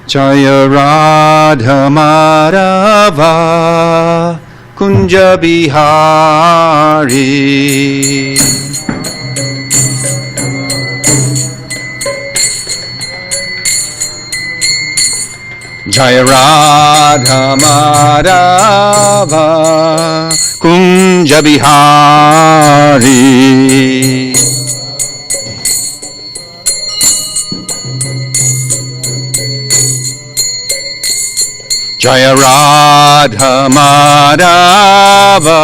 Jaya Radha Madhava Kunja Bihari. Jaya Radha Madhava Kunja Bihari. Jaya Radha Madhava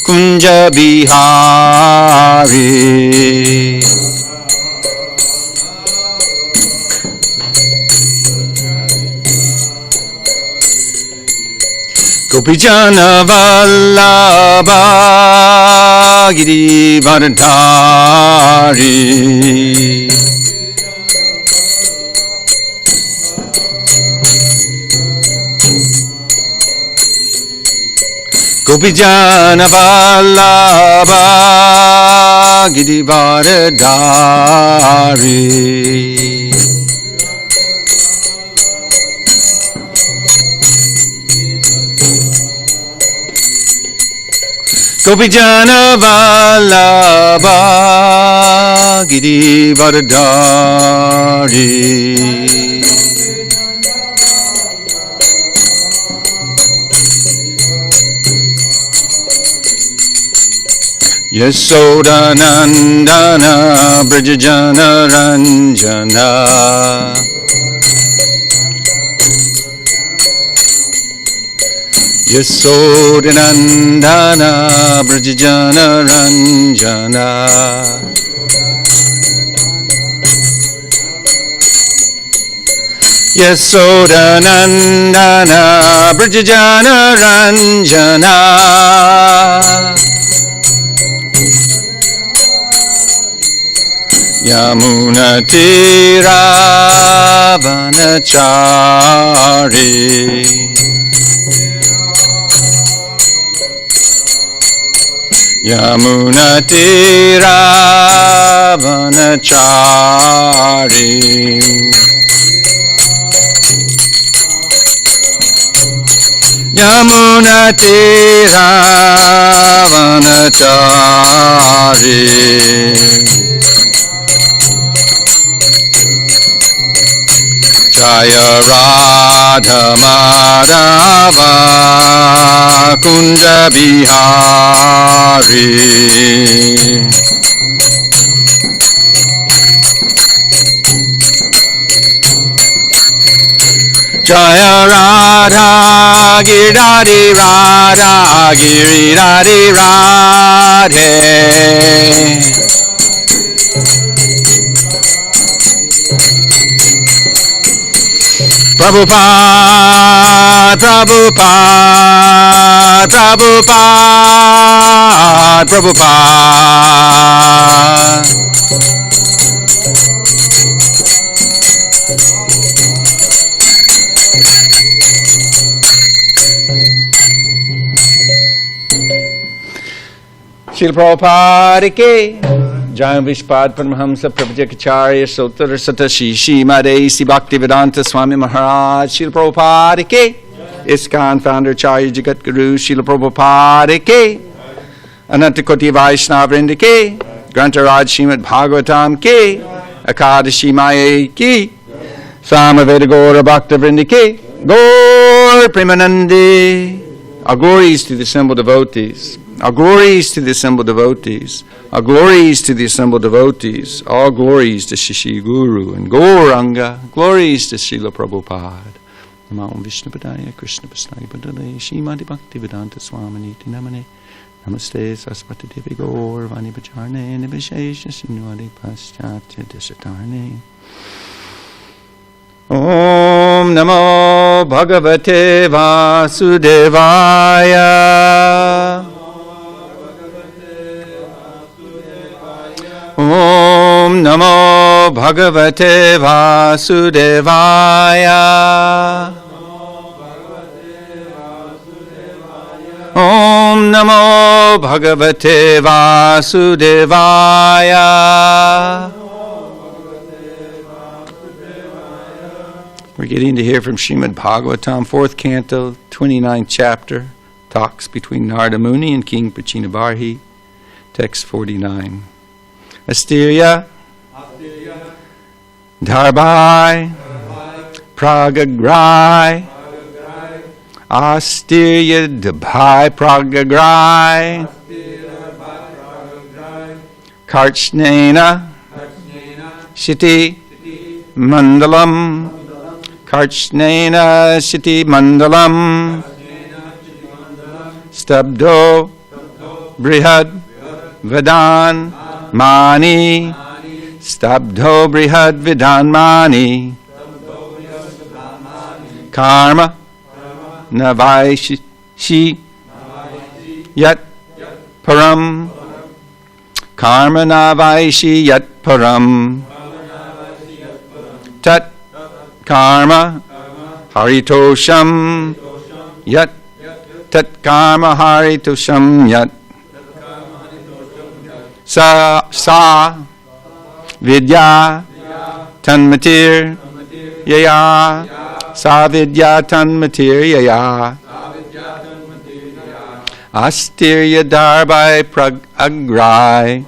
Kunja Bihari. Gopijana Vallabha Girivardhari. Gopijana Vallabha Girivardhari. Gopijana Vallabha Girivardhari. Yasodanandana Brajajana Ranjana. Yasodanandana Brajajana Ranjana. Yasodanandana Brajajana Ranjana. Yamuna Tira Vanachari. Yamuna Tira Vanachari. Yamuna Tira Vanachari. Jaya Radha Madhava Kunja Bihari. Jaya Radha Giridhari Radha Giridhari Radhe. Prabhupada, Prabhupada, Prabhupada, Prabhupada. Srila Prabhupada ki Jai Vishpad Paramahamsa Prabhupada Sotar Sata Shishi Made Si Bhaktivedanta Swami Maharaj Srila Prabhupada ki ISKCON founder Charya Jagat Guru Srila Prabhupada ki Ananta Koti Vaishnava Vrinda ki Grantaraj Srimad Bhagavatam ki Akadashi Maya ki Samaveda Gaura Bhakta Vrinda ki Gaur Premanandi. Our glories to the assembled devotees. Our glories to the assembled devotees. Our glories to the assembled devotees. All glories to Shishi Guru and Gauranga. Glories to Srila Prabhupada. Namo Vishnu Padaya Krishna Pasnaya Padale Shrimati Bhaktivedanta Swaminiti Namane. Namaste Saraswati Devi Gaur Vani Bacharne Nibishesha Sinuadi Paschatya Deshatarne. Om Namo Bhagavate Vasudevaya. Om Namo Bhagavate Vasudevaya. Om Namo Bhagavate Vasudevaya. We're getting to hear from Srimad Bhagavatam, 4th Canto, 29th Chapter, talks between Narada Muni and King Prachinabarhi, text 49. Astirya, Dharbai, Pragagrai, Astirya, Dharbai, Pragagrai, Karchnena, Shiti, Mandalam, Karchnena, Shiti, Mandalam, Stabdo, Brihad, Vedan, Mani, Stabdo, Brihad, Vedan, Mani, Karma, Navaishi, Yat, Param, Karma, Navaishi, Yat, Param, Tat, Karma, Haritosham, Yat, Tat Karma, Haritosham, Yat, Sa, Vidya, Tanmatir, Yaya, Sa Vidya, Tanmatir, Yaya, Astirya, Darbai, Pragagrai,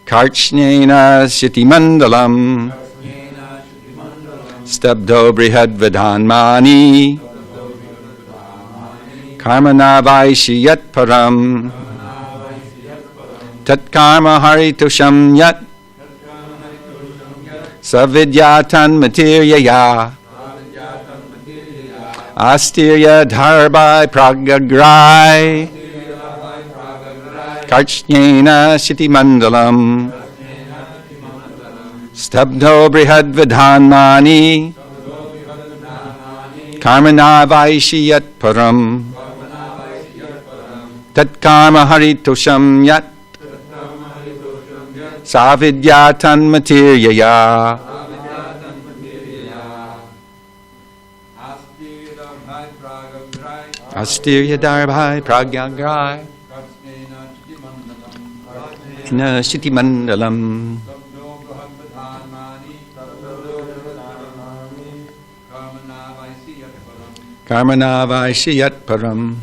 Karchnena, Shiti Mandalam, Stabdo, Brihad, Vedhanmani, Karma, Navaishi, Yat, Param, Tat Karma, Haritosham, Yat, Savidya, Tanmatir, Yaya, Astirya, Dharbai, Pragagrai, Karchnena, Shiti Mandalam, Stabdo, Brihad, Vedhanmani, Karma, Navaishi, Yat, Param, Tat Karma, Haritosham, Yat, Savidya, Tanmatir, Yaya, Astirya, Darbhai, Pragagrai, Na Shiti Mandalam, Karma, Navaishi, Yat, Param,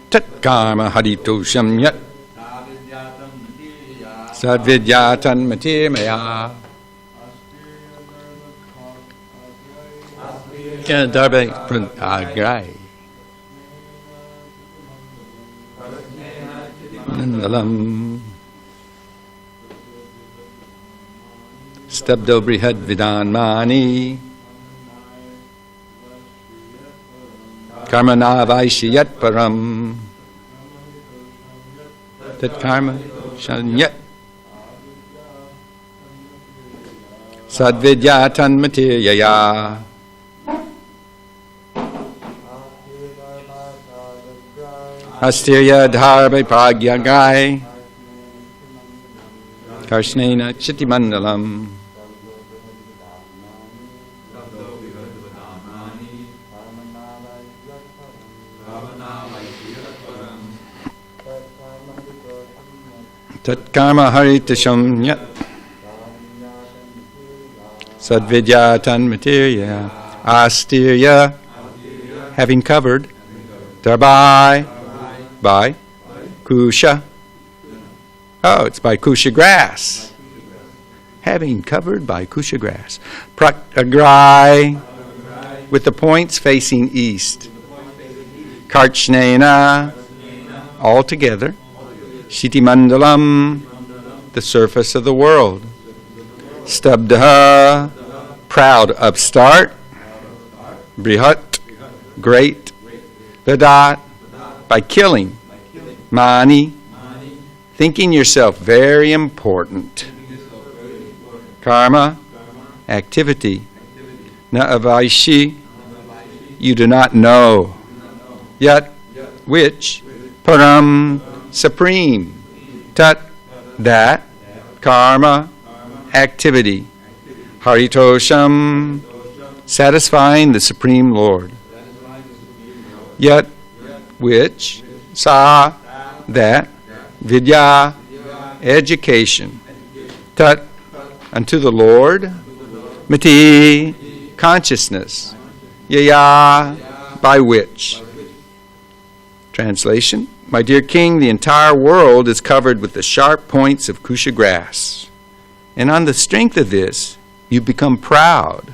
Tat Karma, Haritosham, Yat, Sadvidyatan Matir Maya, Darbe Pragagrai, Nandalam, Stabdo Brihad Vidanmani, Karma Navaishi Yat Param, Tat Karma Shanyat, Sadvidyatan Matir Yaya, Astirya, Dharbai, Pragyagai, Karshnena, Chiti Mandalam, Tat Karma, Haritasham, Yat, Sadvidyatan Matirya, Astirya, having covered, Darbai, by Kusha. Oh, it's by Kusha grass. Having covered by Kusha grass. Pragagrai, with the points facing east. Karchnena, all together. Shiti Mandalam, the surface of the world. Stabdha, proud upstart. Brihat, great. Vedat, by killing. Mani, thinking yourself very important. Karma, activity. Na avaishi, you do not know. Yet, which? Param, supreme. Tat, that. Karma, activity. Haritosham, satisfying the Supreme Lord. Yet, which? Sa, that. Vidya, education. Tat, unto the Lord, miti, consciousness, yaya, by which. Translation: My dear king, the entire world is covered with the sharp points of kusha grass. And on the strength of this, you've become proud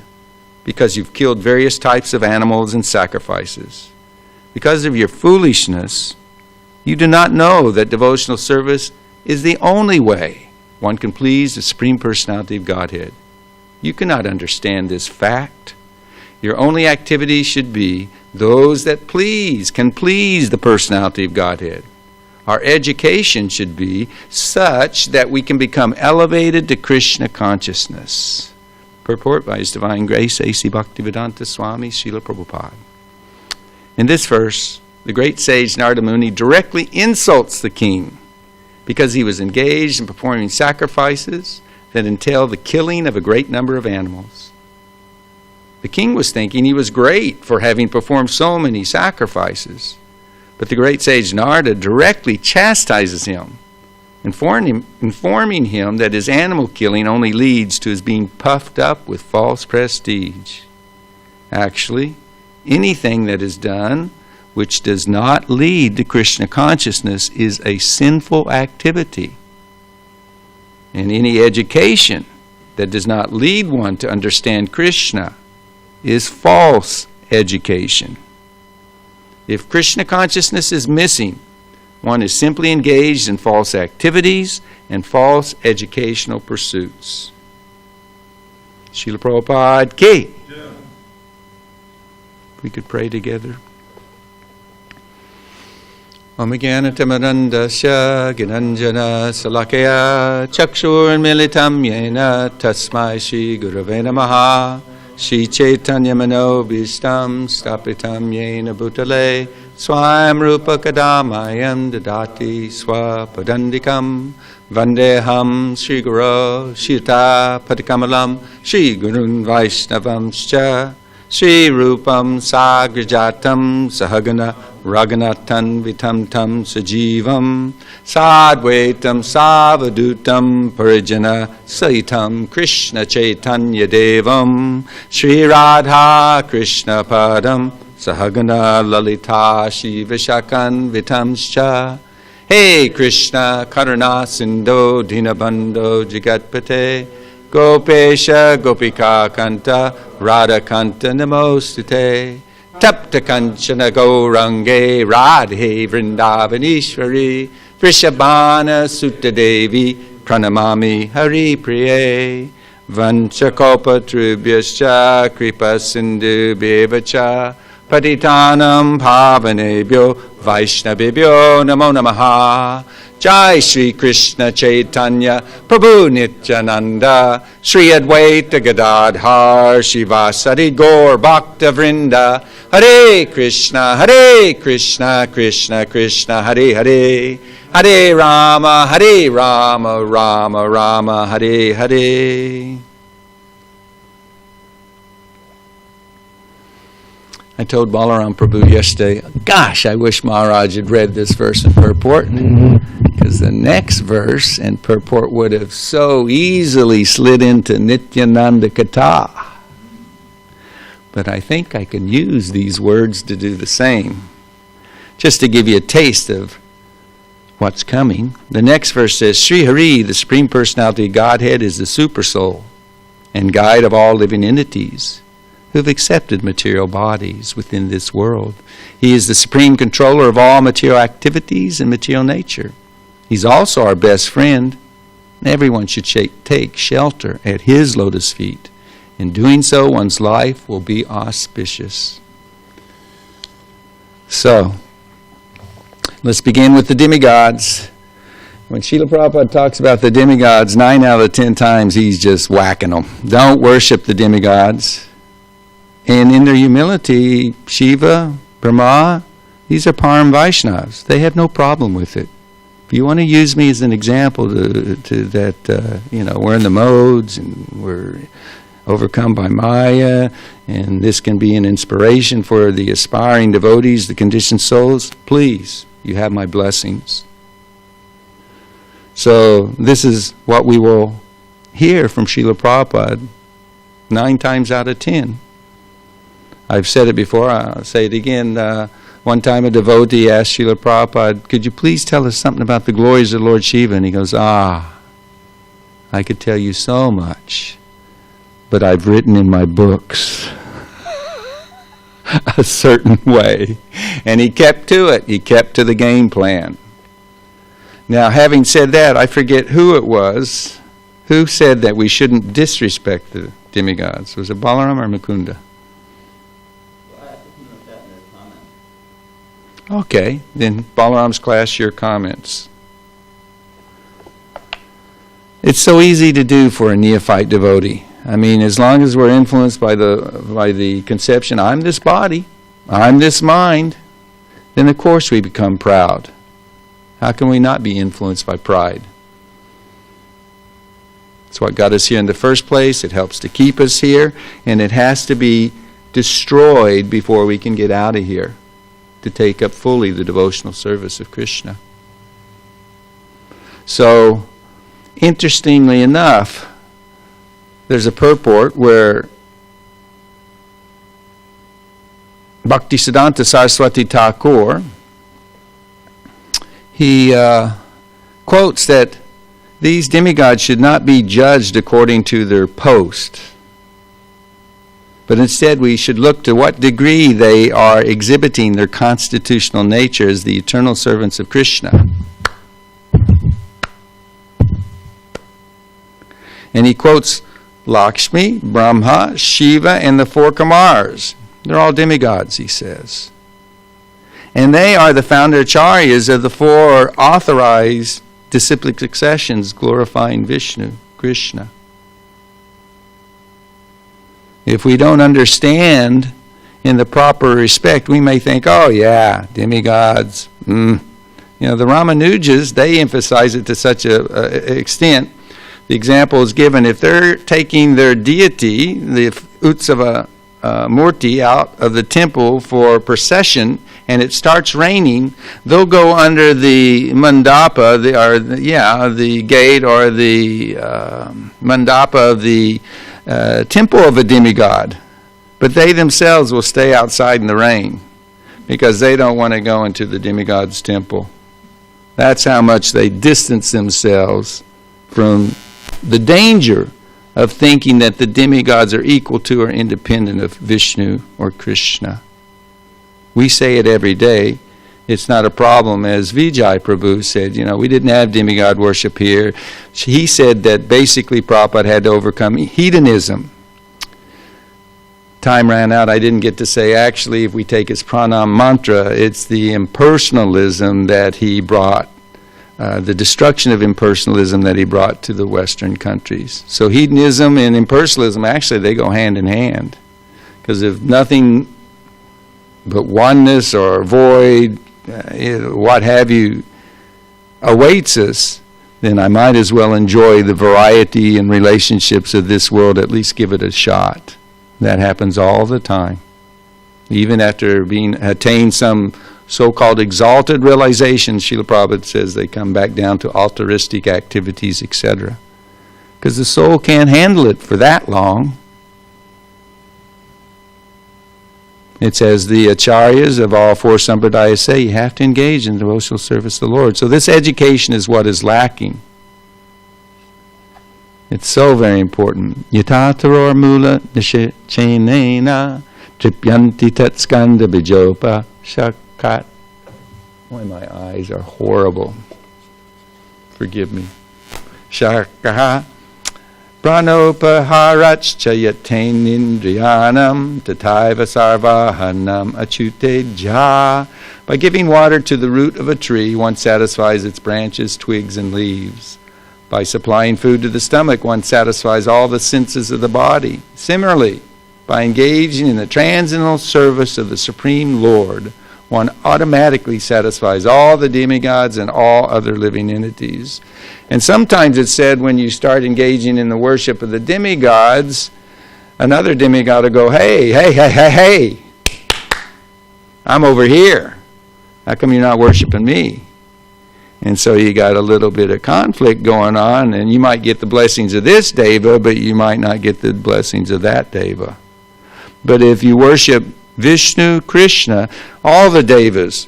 because you've killed various types of animals and sacrifices. Because of your foolishness, you do not know that devotional service is the only way one can please the Supreme Personality of Godhead. You cannot understand this fact. Your only activities should be those that can please the Personality of Godhead. Our education should be such that we can become elevated to Krishna consciousness. Purport by His Divine Grace, A.C. Bhaktivedanta Swami Srila Prabhupada. In this verse, the great sage Narada Muni directly insults the king because he was engaged in performing sacrifices that entailed the killing of a great number of animals. The king was thinking he was great for having performed so many sacrifices. But the great sage Narada directly chastises him, informing him that his animal killing only leads to his being puffed up with false prestige. Actually, anything that is done which does not lead to Krishna consciousness is a sinful activity. And any education that does not lead one to understand Krishna is false education. If Krishna consciousness is missing, one is simply engaged in false activities and false educational pursuits. Srila Prabhupada ki. Yeah. We could pray together. Om Jnanatamarandasya Ginanjana Salakaya Chakshur Militam Yena Tasmai Shri Gurave Namaha Shri Chaitanya Manobhistam Stapitam Yena Bhutale Swayam Rupa Kadamayam Dadati Swapadandikam Vandeham Shri Guru Shita Padikamalam Shri Gurun Vaishnavamscha Shri Rupam Sagrajatam Sahagana Raghunathan Vitam Tam Sajivam Sadvaitam Savadutam Parijana Saitam Krishna Chaitanya Devam Shri Radha Krishna Padam Sahagana Lalita Shiva Shakan Vitamscha Hey Krishna Karuna Sindho Dinabandho Jagatpate Gopesha Gopika Kanta Radha Kanta Namostute Tapta Kanchana Gaurange Radhe Vrindavanishwari Vrishabhana Sutta Devi Pranamami Hari Priye Vanchakopa Trubhyascha Kripa Sindhu Bevacha Patitanam Pavanebhyo Vaishnavebhyo Namo Namaha Jai Shri Krishna Chaitanya Prabhu Nityananda Shri Advaita Gadadhar Shivasari Gaur Bhakta Vrinda Hare Krishna Krishna Krishna Hare Hare Hare Rama Rama Rama Hare Hare. I told Balaram Prabhu yesterday, gosh, I wish Maharaj had read this verse and purport, because the next verse and purport would have so easily slid into Nityananda Katha. But I think I can use these words to do the same. Just to give you a taste of what's coming. The next verse says, Sri Hari, the Supreme Personality of Godhead, is the super soul and guide of all living entities who have accepted material bodies within this world. He is the supreme controller of all material activities and material nature. He's also our best friend. Everyone should take shelter at His lotus feet. In doing so, one's life will be auspicious. So, let's begin with the demigods. When Srila Prabhupada talks about the demigods, 9 out of 10 times he's just whacking them. Don't worship the demigods. And in their humility, Shiva, Brahma, these are Param Vaishnavas. They have no problem with it. If you want to use me as an example to that, we're in the modes and we're overcome by Maya, and this can be an inspiration for the aspiring devotees, the conditioned souls, please, you have my blessings. So this is what we will hear from Srila Prabhupada 9 times out of 10. I've said it before, I'll say it again. One time a devotee asked Srila Prabhupada, could you please tell us something about the glories of Lord Shiva? And he goes, I could tell you so much, but I've written in my books a certain way. And he kept to it. He kept to the game plan. Now, having said that, I forget who it was who said that we shouldn't disrespect the demigods. Was it Balaram or Mukunda? Okay, then Balaram's class, your comments. It's so easy to do for a neophyte devotee. I mean, as long as we're influenced by the conception, I'm this body, I'm this mind, then of course we become proud. How can we not be influenced by pride? It's what got us here in the first place. It helps to keep us here, and it has to be destroyed before we can get out of here to take up fully the devotional service of Krishna. So, interestingly enough, there's a purport where Bhaktisiddhanta Saraswati Thakur, he quotes that these demigods should not be judged according to their post, but instead we should look to what degree they are exhibiting their constitutional nature as the eternal servants of Krishna. And he quotes Lakshmi, Brahma, Shiva, and the 4 Kumars. They're all demigods, he says. And they are the founder acharyas of the 4 authorized disciplic successions glorifying Vishnu, Krishna. If we don't understand in the proper respect, we may think, oh yeah, demigods. You know, the Ramanujas, they emphasize it to such an extent. The example is given, if they're taking their deity, the Utsava Murti, out of the temple for procession, and it starts raining, they'll go under the mandapa, the gate or the mandapa of the temple of a demigod. But they themselves will stay outside in the rain because they don't want to go into the demigod's temple. That's how much they distance themselves from the danger of thinking that the demigods are equal to or independent of Vishnu or Krishna. We say it every day. It's not a problem. As Vijay Prabhu said, we didn't have demigod worship here. He said that basically Prabhupada had to overcome hedonism. Time ran out. I didn't get to say, actually, if we take his pranam mantra, it's the impersonalism that he brought, the destruction of impersonalism that he brought to the Western countries. So hedonism and impersonalism, actually, they go hand in hand. Because if nothing but oneness or void, what have you, awaits us, then I might as well enjoy the variety and relationships of this world, at least give it a shot. That happens all the time. Even after being attained some so-called exalted realization, Srila Prabhupada says they come back down to altruistic activities, etc. Because the soul can't handle it for that long. It's as the acharyas of all 4 sampradayas say, you have to engage in devotional service to the Lord. So this education is what is lacking. It's so very important. Yatataror mula nishenena tripyanti tatskanda bijopa shakat. Boy, my eyes are horrible. Forgive me. Shakaha pranopaharach chayatain indriyanam tataiva sarvahanam achute ja. By giving water to the root of a tree, one satisfies its branches, twigs, and leaves. By supplying food to the stomach, one satisfies all the senses of the body. Similarly, by engaging in the transcendental service of the Supreme Lord, one automatically satisfies all the demigods and all other living entities. And sometimes it's said when you start engaging in the worship of the demigods, another demigod will go, hey, I'm over here. How come you're not worshiping me? And so you got a little bit of conflict going on, and you might get the blessings of this Deva, but you might not get the blessings of that Deva. But if you worship Vishnu, Krishna, all the Devas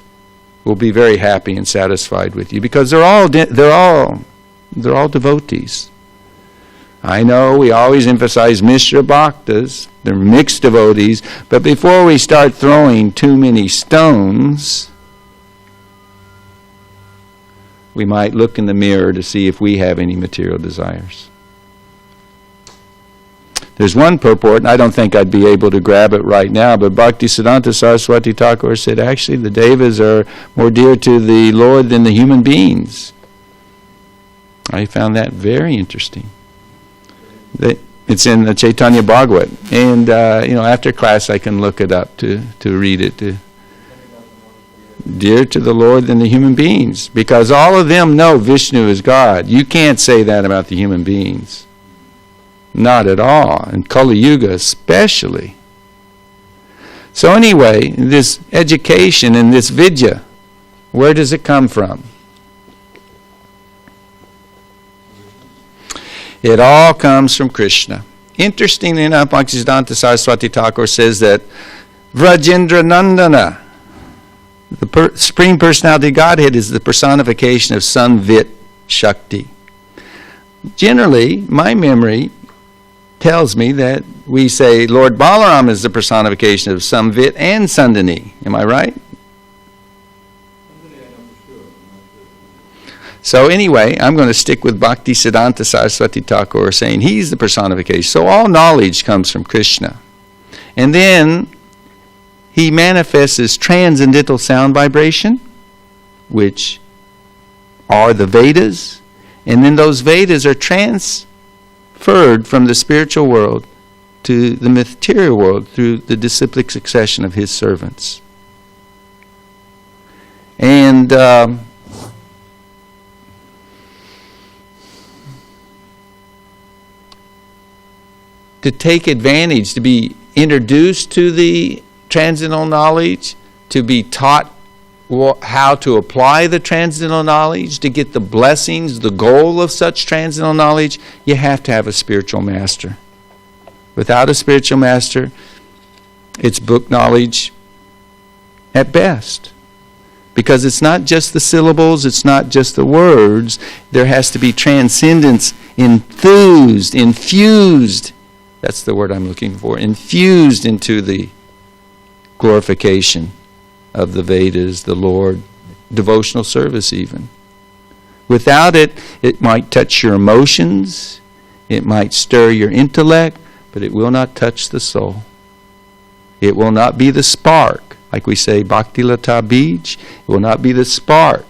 will be very happy and satisfied with you, because they're all devotees. I know we always emphasize Mishra Bhaktas, they're mixed devotees, but before we start throwing too many stones, we might look in the mirror to see if we have any material desires. There's one purport, and I don't think I'd be able to grab it right now, but Bhaktisiddhanta Saraswati Thakur said, actually, the Devas are more dear to the Lord than the human beings. I found that very interesting. It's in the Chaitanya Bhagavat, and after class I can look it up to read it. Dear to the Lord than the human beings, because all of them know Vishnu is God. You can't say that about the human beings. Not at all, in Kali Yuga especially. So anyway, this education and this vidya, where does it come from? It all comes from Krishna. Interestingly enough, Bhaktisiddhanta Saraswati Thakur says that Rajendranandana, the Supreme Personality of Godhead, is the personification of Samvit Shakti. Generally, my memory tells me that we say Lord Balaram is the personification of Samvit and Sandini. Am I right? So anyway, I'm going to stick with Bhaktisiddhanta Saraswati Thakur saying he's the personification. So all knowledge comes from Krishna. And then he manifests as transcendental sound vibration, which are the Vedas. And then those Vedas are transferred from the spiritual world to the material world through the disciplic succession of his servants. And to take advantage, to be introduced to the transcendental knowledge, to be taught how to apply the transcendental knowledge, to get the blessings, the goal of such transcendental knowledge, you have to have a spiritual master. Without a spiritual master, it's book knowledge at best. Because it's not just the syllables, it's not just the words, there has to be transcendence infused, that's the word I'm looking for, infused into the glorification of the Vedas, the Lord, devotional service even. Without it, it might touch your emotions, it might stir your intellect, but it will not touch the soul. It will not be the spark, like we say, Bhakti Lata Bij, it will not be the spark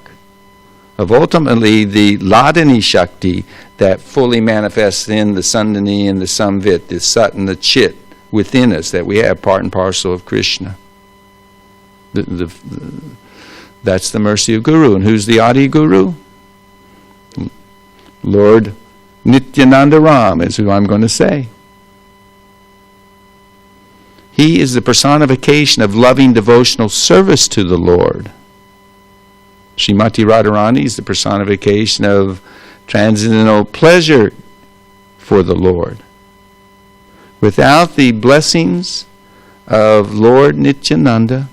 of ultimately the Ladini Shakti that fully manifests in the Sandini and the Samvit, the Sat and the Chit within us, that we have part and parcel of Krishna. That's the mercy of Guru. And who's the Adi Guru? Lord Nityananda Ram is who I'm going to say. He is the personification of loving devotional service to the Lord. Srimati Radharani is the personification of transcendental pleasure for the Lord. Without the blessings of Lord Nityananda,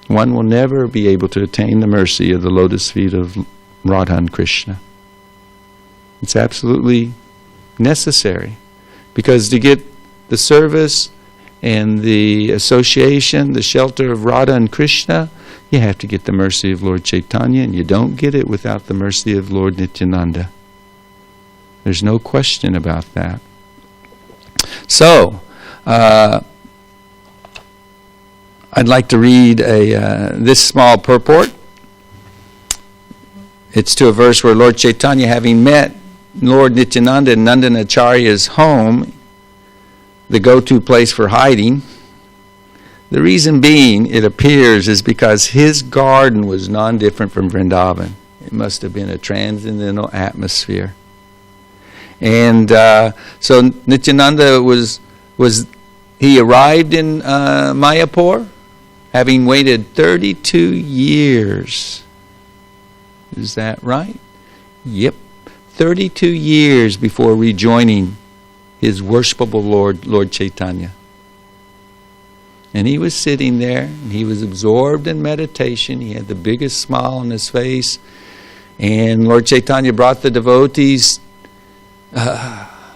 one will never be able to attain the mercy of the lotus feet of Radha and Krishna. It's absolutely necessary, because to get the service and the association, the shelter of Radha and Krishna, you have to get the mercy of Lord Chaitanya, and you don't get it without the mercy of Lord Nityananda. There's no question about that. So, I'd like to read this small purport. It's to a verse where Lord Chaitanya, having met Lord Nityananda in Nandanacharya's home, the go-to place for hiding, the reason being, it appears, is because his garden was non-different from Vrindavan. It must have been a transcendental atmosphere. And so Nityananda he arrived in Mayapur, having waited 32 years Is that right? Yep. 32 years before rejoining his worshipable Lord, Lord Chaitanya. And he was sitting there, and he was absorbed in meditation. He had the biggest smile on his face. And Lord Chaitanya brought the devotees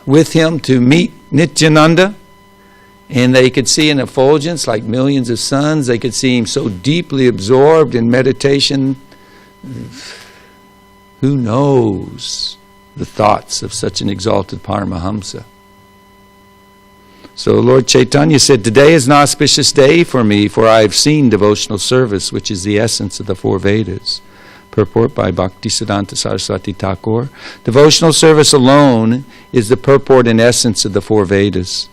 with him to meet Nityananda. And they could see an effulgence like millions of suns. They could see him so deeply absorbed in meditation. Who knows the thoughts of such an exalted Paramahamsa? So Lord Chaitanya said, "Today is an auspicious day for me, for I have seen devotional service, which is the essence of the four Vedas." Purport by Bhaktisiddhanta Saraswati Thakur. Devotional service alone is the purport and essence of the four Vedas.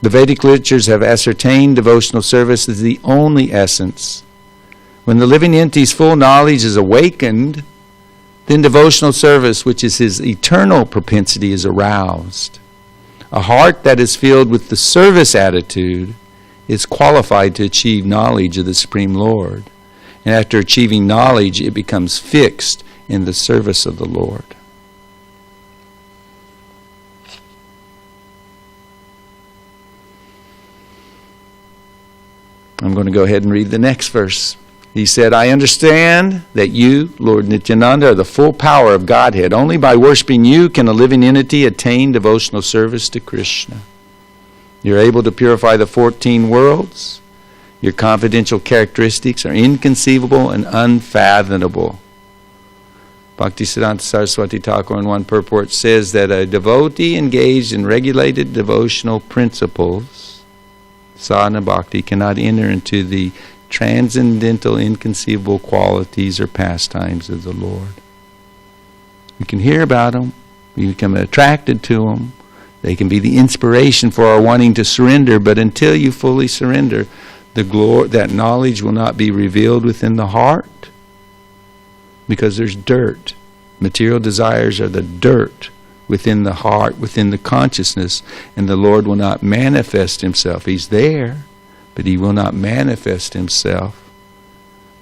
The Vedic literatures have ascertained devotional service as the only essence. When the living entity's full knowledge is awakened, then devotional service, which is his eternal propensity, is aroused. A heart that is filled with the service attitude is qualified to achieve knowledge of the Supreme Lord. And after achieving knowledge, it becomes fixed in the service of the Lord. I'm going to go ahead and read the next verse. He said, "I understand that you, Lord Nityananda, are the full power of Godhead. Only by worshiping you can a living entity attain devotional service to Krishna. You're able to purify the 14 worlds. Your confidential characteristics are inconceivable and unfathomable." Bhaktisiddhanta Saraswati Thakur in one purport says that a devotee engaged in regulated devotional principles, sadhana bhakti, cannot enter into the transcendental, inconceivable qualities or pastimes of the Lord. We can hear about them. We become attracted to them. They can be the inspiration for our wanting to surrender, but until you fully surrender, that knowledge will not be revealed within the heart, because there's dirt. Material desires are the dirt within the heart, within the consciousness, and the Lord will not manifest himself. He's there, but he will not manifest himself,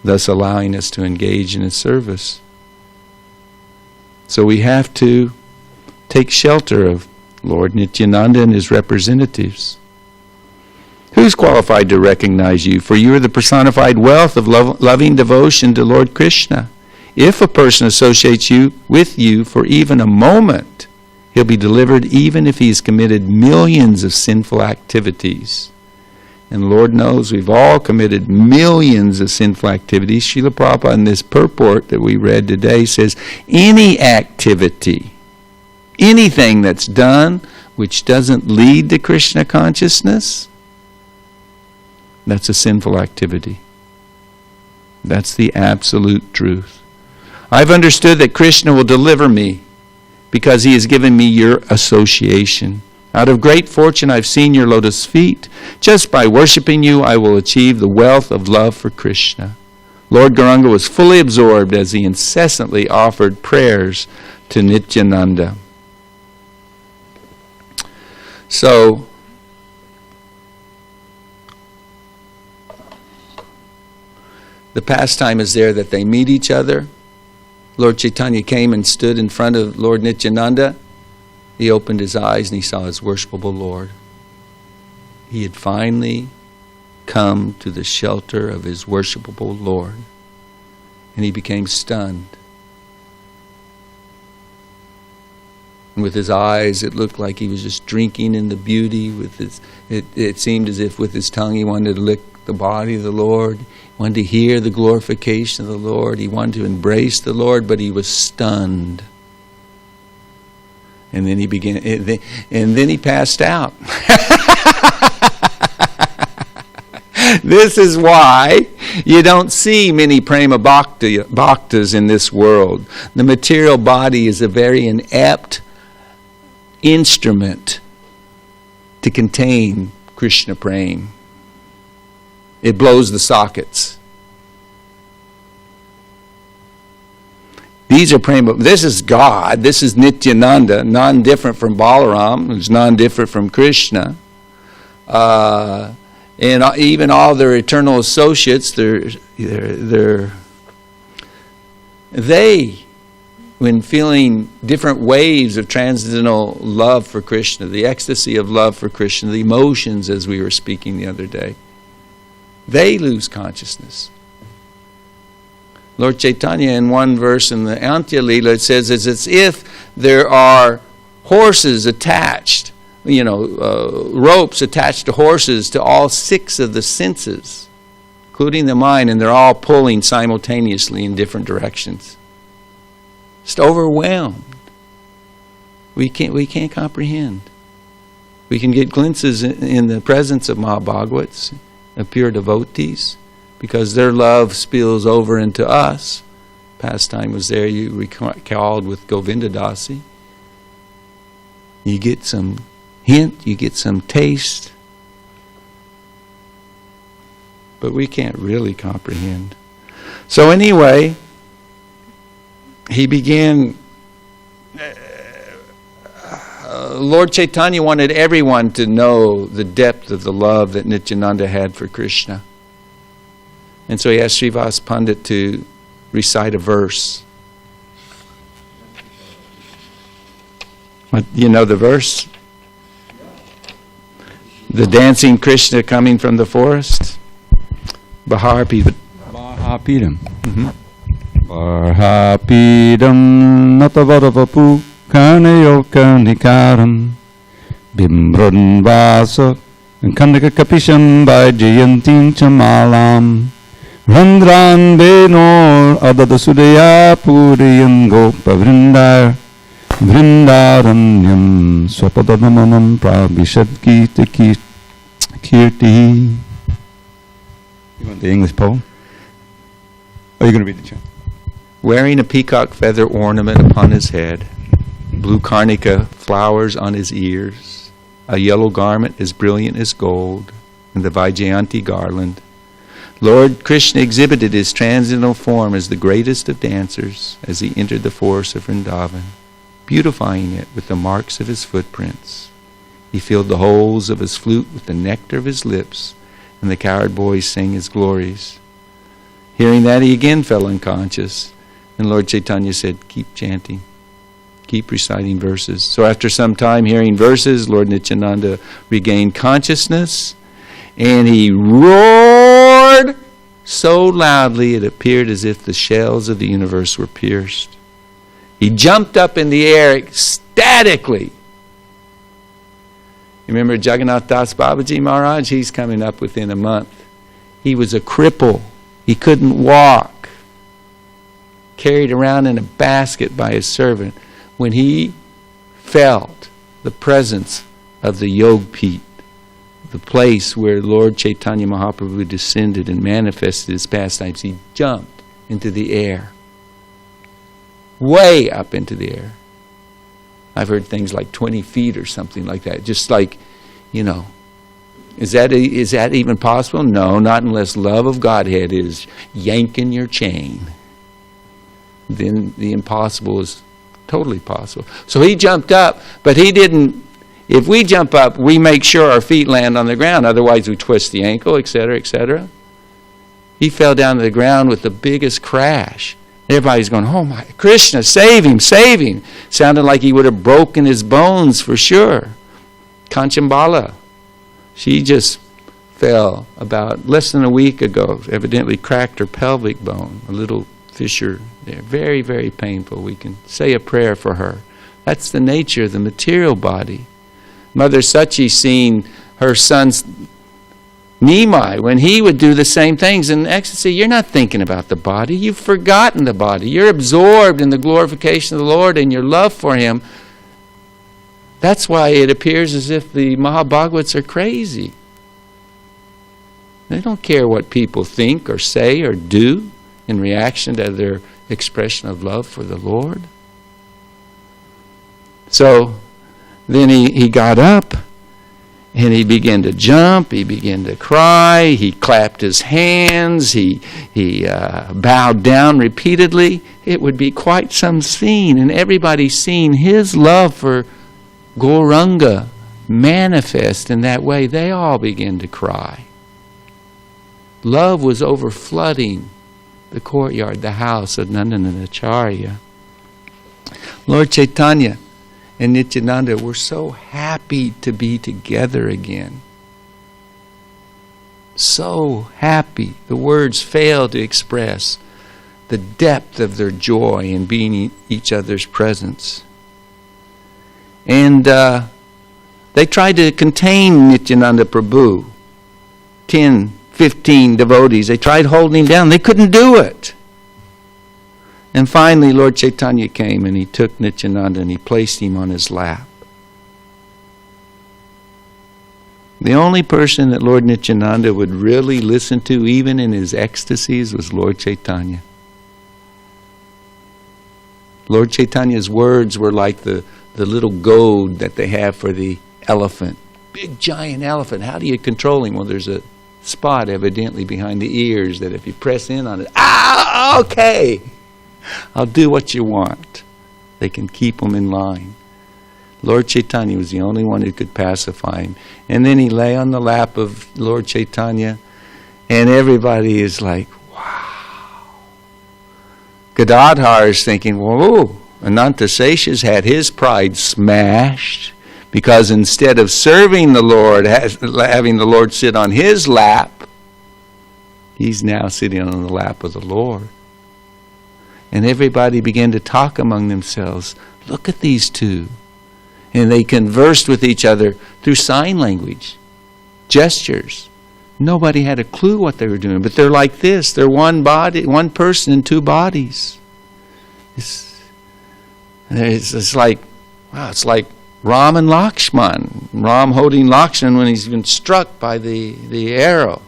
thus allowing us to engage in his service. So we have to take shelter of Lord Nityananda and his representatives. Who's qualified to recognize you? For you are the personified wealth of loving devotion to Lord Krishna. If a person associates with you for even a moment, he'll be delivered even if he's committed millions of sinful activities. And Lord knows we've all committed millions of sinful activities. Srila Prabhupada in this purport that we read today says, any activity, anything that's done which doesn't lead to Krishna consciousness, that's a sinful activity. That's the absolute truth. I've understood that Krishna will deliver me because he has given me your association. Out of great fortune I've seen your lotus feet. Just by worshiping you I will achieve the wealth of love for Krishna. Lord Gauranga was fully absorbed as he incessantly offered prayers to Nityananda. So, the pastime is there that they meet each other. Lord Chaitanya came and stood in front of Lord Nityananda. He opened his eyes and he saw his worshipable Lord. He had finally come to the shelter of his worshipable Lord. And he became stunned. And with his eyes, it looked like he was just drinking in the beauty. It seemed as if with his tongue he wanted to lick the body of the Lord. He wanted to hear the glorification of the Lord. He wanted to embrace the Lord, but he was stunned. And then he passed out. This is why you don't see many prema bhaktas in this world. The material body is a very inept instrument to contain Krishna prema. It blows the sockets. These are prema. This is God. This is Nityananda, non-different from Balaram, who's non-different from Krishna. And even all their eternal associates, they're they, when feeling different waves of transcendental love for Krishna, the ecstasy of love for Krishna, the emotions as we were speaking the other day, they lose consciousness. Lord Chaitanya, in one verse in the Antya Leela, it says it's as if there are horses attached, ropes attached to horses to all 6 of the senses, including the mind, and they're all pulling simultaneously in different directions. Just overwhelmed. We can't comprehend. We can get glimpses in the presence of Mahabhagavats, of pure devotees, because their love spills over into us. Pastime was there, you recalled with Govinda Dasi. You get some hint, you get some taste, but we can't really comprehend. So anyway, he began, Lord Chaitanya wanted everyone to know the depth of the love that Nityananda had for Krishna. And so he asked Srivas Pandit to recite a verse. You know the verse? The dancing Krishna coming from the forest? Baharpidam. Barhapidam natavadavapu karnayokarnikaram bimbrunvasa kandaka kapisham vajayantim chamalam randran benor adadasudaya puriyam gopavrindar vrindaranyam swapadanamanam prabhishadgita kirti. You want the English poem? Or are you going to read the chant? Wearing a peacock feather ornament upon his head, blue karnika flowers on his ears, a yellow garment as brilliant as gold, and the Vaijayanti garland, Lord Krishna exhibited his transcendental form as the greatest of dancers as he entered the forest of Vrindavan, beautifying it with the marks of his footprints. He filled the holes of his flute with the nectar of his lips, and the cowherd boys sang his glories. Hearing that, he again fell unconscious, and Lord Chaitanya said, keep chanting, keep reciting verses. So after some time hearing verses, Lord Nityananda regained consciousness, and he roared so loudly it appeared as if the shells of the universe were pierced. He jumped up in the air ecstatically. You remember Jagannath Das Babaji Maharaj? He's coming up within a month. He was a cripple. He couldn't walk. Carried around in a basket by his servant. When he felt the presence of the Yogpit, the place where Lord Chaitanya Mahaprabhu descended and manifested his pastimes, he jumped into the air. Way up into the air. I've heard things like 20 feet or something like that. Just like, is that even possible? No, not unless love of Godhead is yanking your chain. Then the impossible is totally possible. So he jumped up, but he didn't. If we jump up, we make sure our feet land on the ground. Otherwise, we twist the ankle, etc., etc. He fell down to the ground with the biggest crash. Everybody's going, oh my, Krishna, save him, save him. Sounded like he would have broken his bones for sure. Kanchambala, she just fell about less than a week ago, evidently cracked her pelvic bone, a little fissure there. Very, very painful. We can say a prayer for her. That's the nature of the material body. Mother Sachi seen her son's Nimai, when he would do the same things in ecstasy, you're not thinking about the body. You've forgotten the body. You're absorbed in the glorification of the Lord and your love for Him. That's why it appears as if the Mahabhagavats are crazy. They don't care what people think or say or do in reaction to their expression of love for the Lord. So then he got up. And he began to jump, he began to cry, he clapped his hands, he bowed down repeatedly. It would be quite some scene, and everybody seeing his love for Gauranga manifest in that way, they all began to cry. Love was overflooding the courtyard, the house of Nandanacharya. Lord Chaitanya and Nityananda were so happy to be together again. So happy. The words fail to express the depth of their joy in being in each other's presence. And they tried to contain Nityananda Prabhu. 10, 15 devotees. They tried holding him down. They couldn't do it. And finally, Lord Chaitanya came and he took Nityananda and he placed him on his lap. The only person that Lord Nityananda would really listen to, even in his ecstasies, was Lord Chaitanya. Lord Chaitanya's words were like the little goad that they have for the elephant. Big giant elephant. How do you control him? Well, there's a spot evidently behind the ears that if you press in on it, okay, I'll do what you want. They can keep them in line. Lord Chaitanya was the only one who could pacify him. And then he lay on the lap of Lord Chaitanya, and everybody is like, wow. Gadadhar is thinking, whoa, Anantasesha's had his pride smashed, because instead of serving the Lord, having the Lord sit on his lap, he's now sitting on the lap of the Lord. And everybody began to talk among themselves, look at these two. And they conversed with each other through sign language, gestures. Nobody had a clue what they were doing, but they're like this. They're one body, one person in two bodies. It's like, wow, it's like Ram and Lakshman. Ram holding Lakshman when he's been struck by the arrow.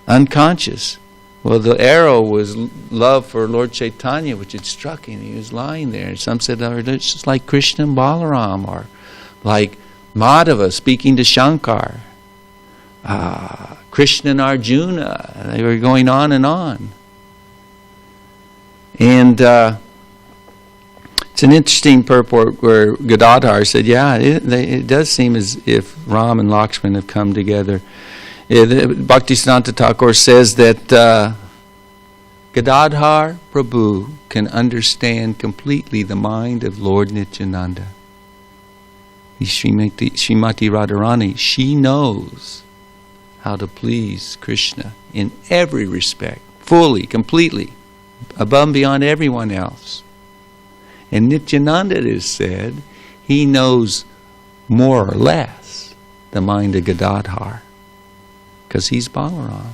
Unconscious. Well, the arrow was love for Lord Chaitanya, which had struck him. He was lying there. Some said, oh, it's just like Krishna and Balaram, or like Madhava speaking to Shankar. Krishna and Arjuna. They were going on and on. And it's an interesting purport where Gadadhar said, yeah, it does seem as if Ram and Lakshman have come together. Bhaktisiddhanta Thakur says that Gadadhar Prabhu can understand completely the mind of Lord Nityananda. Srimati Radharani, she knows how to please Krishna in every respect, fully, completely, above and beyond everyone else. And Nityananda, it is said, he knows more or less the mind of Gadadhar, because he's Balaram.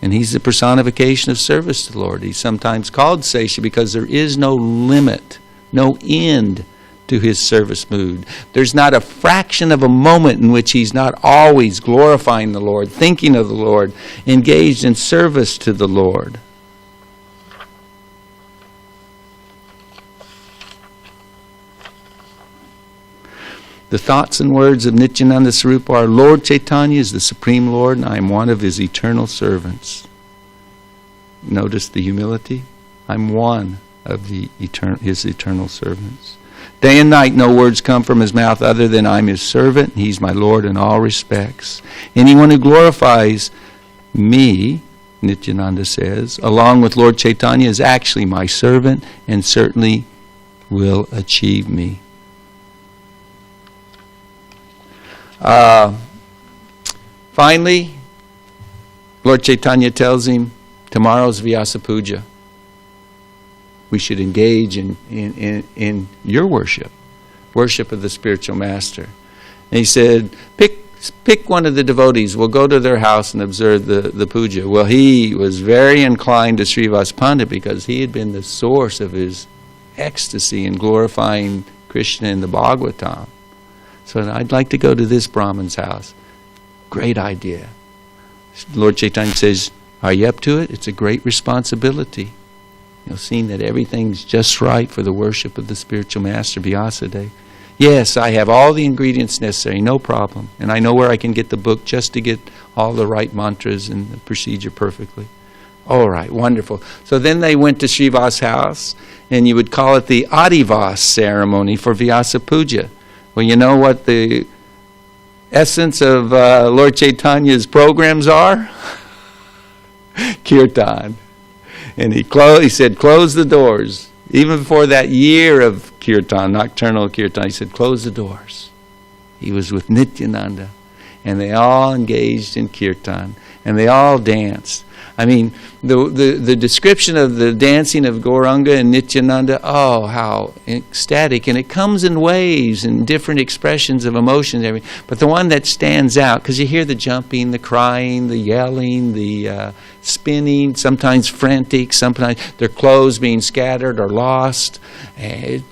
And he's the personification of service to the Lord. He's sometimes called Sesha because there is no limit, no end to his service mood. There's not a fraction of a moment in which he's not always glorifying the Lord, thinking of the Lord, engaged in service to the Lord. The thoughts and words of Nityananda Sarupa are, Lord Chaitanya is the Supreme Lord, and I am one of his eternal servants. Notice the humility. I'm one of his eternal servants. Day and night no words come from his mouth other than I'm his servant, and he's my Lord in all respects. Anyone who glorifies me, Nityananda says, along with Lord Chaitanya, is actually my servant and certainly will achieve me. Finally, Lord Chaitanya tells him, tomorrow's Vyasa Puja. We should engage in your worship of the spiritual master. And he said, pick one of the devotees. We'll go to their house and observe the puja. Well, he was very inclined to Srivas Pandit because he had been the source of his ecstasy in glorifying Krishna in the Bhagavatam. So I'd like to go to this Brahman's house. Great idea. Lord Chaitanya says, are you up to it? It's a great responsibility. Seeing that everything's just right for the worship of the spiritual master, Vyasa Day. Yes, I have all the ingredients necessary, no problem. And I know where I can get the book just to get all the right mantras and the procedure perfectly. All right, wonderful. So then they went to Srivas' house, and you would call it the Adivas ceremony for Vyasa Puja. Well, you know what the essence of Lord Chaitanya's programs are? kirtan. And he said, close the doors. Even before that year of kirtan, nocturnal kirtan, he said, close the doors. He was with Nityananda. And they all engaged in kirtan. And they all danced. I mean, the description of the dancing of Gauranga and Nityananda, oh, how ecstatic. And it comes in waves and different expressions of emotions. But the one that stands out, because you hear the jumping, the crying, the yelling, the spinning, sometimes frantic, sometimes their clothes being scattered or lost,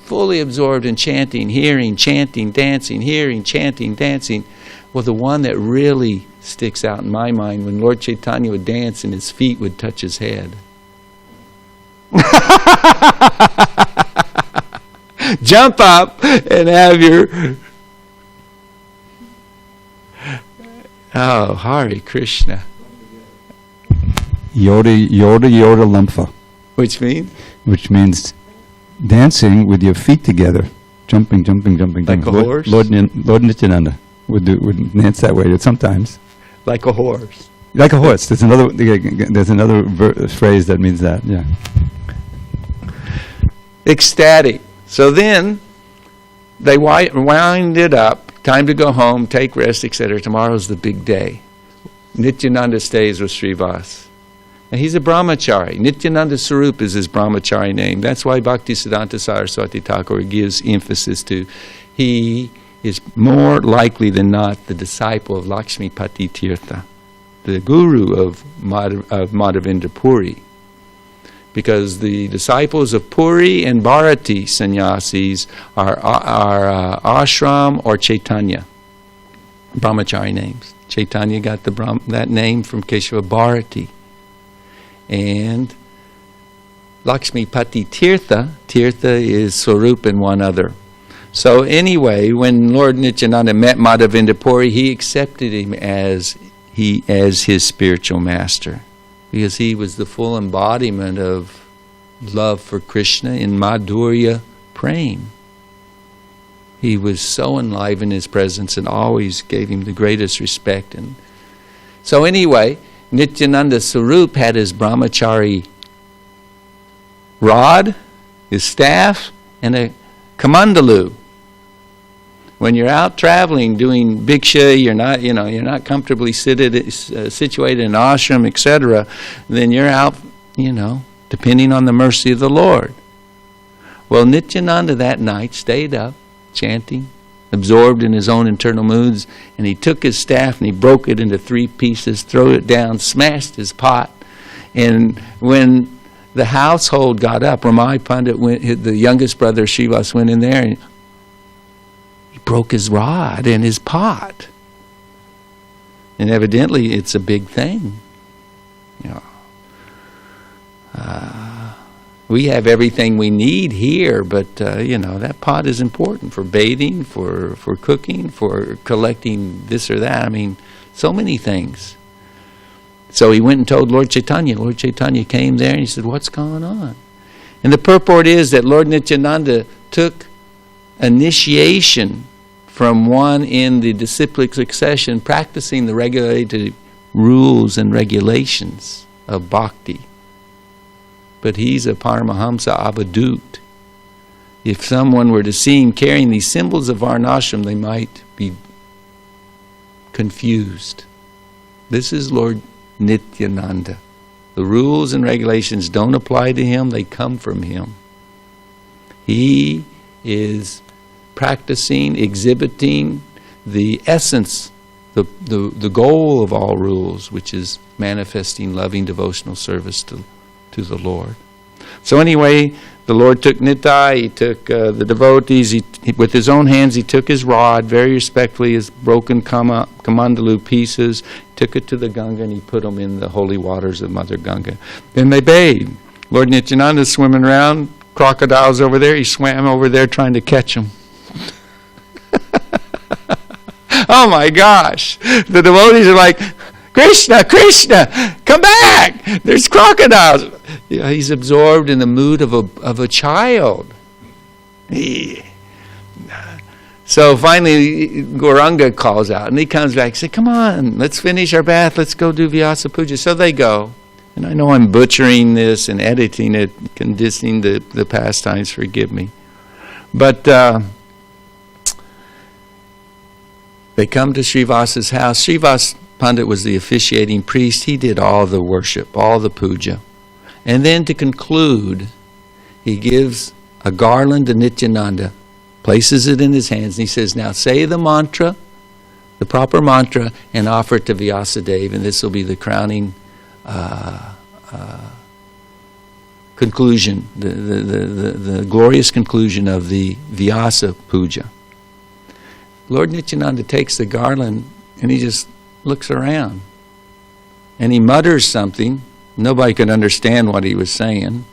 fully absorbed in chanting, hearing, chanting, dancing, hearing, chanting, dancing. Well, the one that really sticks out in my mind, when Lord Chaitanya would dance and his feet would touch his head. Jump up and have your... Oh, Hare Krishna. Yoda Lumpha. Which means? Which means dancing with your feet together. Jumping. Like a horse? Lord Nityananda would dance that way sometimes. Like a horse. Like a horse. There's another phrase that means that, yeah. Ecstatic. So then, they wind it up. Time to go home, take rest, etc. Tomorrow's the big day. Nityananda stays with Srivas. And he's a brahmachari. Nityananda Sarupa is his brahmachari name. That's why Bhaktisiddhanta Saraswati Thakur gives emphasis to. He is more likely than not the disciple of Lakshmipati Tirtha, the guru of Madhavendra Puri. Because the disciples of Puri and Bharati sannyasis are Ashram or Chaitanya, brahmachari names. Chaitanya got that name from Keshava Bharati. And Lakshmipati Tirtha is Sarupa and one other. So anyway, when Lord Nityananda met Madhavendra Puri, he accepted him as his spiritual master, because he was the full embodiment of love for Krishna in Madhurya Prem. He was so enlivened in his presence and always gave him the greatest respect. And so anyway, Nityananda Sarup had his brahmachari rod, his staff, and a kamandalu. When you're out traveling, doing bhiksha, you're not comfortably situated in an ashram, etc., then you're out, depending on the mercy of the Lord. Well, Nityananda that night stayed up, chanting, absorbed in his own internal moods, and he took his staff and he broke it into 3 pieces, threw it down, smashed his pot. And when the household got up, Ramai Pandit the youngest brother Srivas went in there and he broke his rod and his pot. And evidently it's a big thing. We have everything we need here, but that pot is important for bathing, for cooking, for collecting this or that. I mean, so many things. So he went and told Lord Chaitanya. Lord Chaitanya came there and he said, what's going on? And the purport is that Lord Nityananda took initiation from one in the disciplic succession, practicing the regulated rules and regulations of bhakti. But he's a Paramahamsa Avadut. If someone were to see him carrying these symbols of Varnashram, they might be confused. This is Lord Nityananda. The rules and regulations don't apply to him, they come from him. He is practicing, exhibiting the essence, the goal of all rules, which is manifesting loving devotional service to the Lord. So anyway, the Lord took Nitai, he took the devotees, with his own hands he took his rod, very respectfully, his broken kamandalu pieces, took it to the Ganga and he put them in the holy waters of Mother Ganga. Then they bathed. Lord Nityananda swimming around, crocodiles over there, he swam over there trying to catch them. Oh my gosh! The devotees are like, Krishna, Krishna, come back! There's crocodiles. He's absorbed in the mood of a child. So finally, Gauranga calls out, and he comes back and says, come on, let's finish our bath, let's go do Vyasa Puja. So they go. And I know I'm butchering this and editing it, condensing the pastimes, forgive me. But they come to Srivasa's house. Srivas Pandit was the officiating priest. He did all the worship, all the puja. And then to conclude, he gives a garland to Nityananda, places it in his hands, and he says, now say the mantra, the proper mantra, and offer it to Vyasadeva, and this will be the crowning conclusion, the glorious conclusion of the Vyasa Puja. Lord Nityananda takes the garland and he just looks around and he mutters something. Nobody could understand what he was saying.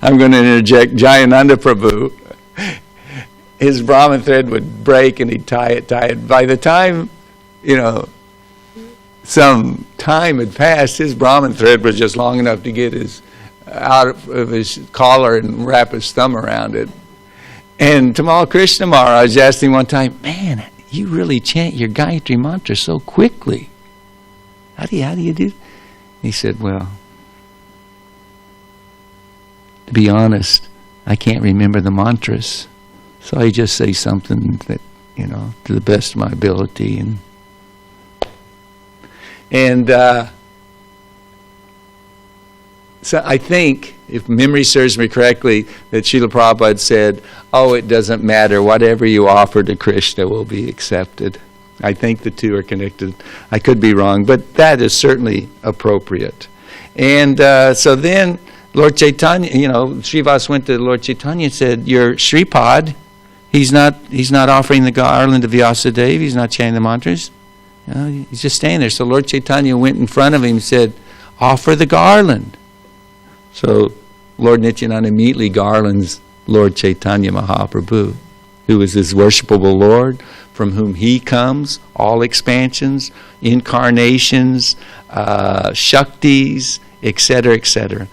I'm going to interject. Jayananda Prabhu, his Brahman thread would break and he'd tie it. By the time, some time had passed, his Brahman thread was just long enough to get his out of his collar and wrap his thumb around it. And Tamal Krishna Maharaj asked him one time, man, you really chant your Gayatri mantra so quickly. How do you do? He said, well, to be honest, I can't remember the mantras. So I just say something that, to the best of my ability. And so I think, if memory serves me correctly, that Srila Prabhupada said, oh, it doesn't matter. Whatever you offer to Krishna will be accepted. I think the two are connected. I could be wrong, but that is certainly appropriate. And so then Lord Chaitanya, Srivas went to Lord Chaitanya and said, your Sripad, he's not offering the garland to Vyasadeva, he's not chanting the mantras. He's just standing there. So Lord Chaitanya went in front of him and said, offer the garland. So Lord Nityananda immediately garlands Lord Chaitanya Mahaprabhu, who is his worshipable Lord, from whom he comes, all expansions, incarnations, Shaktis, etc., etc.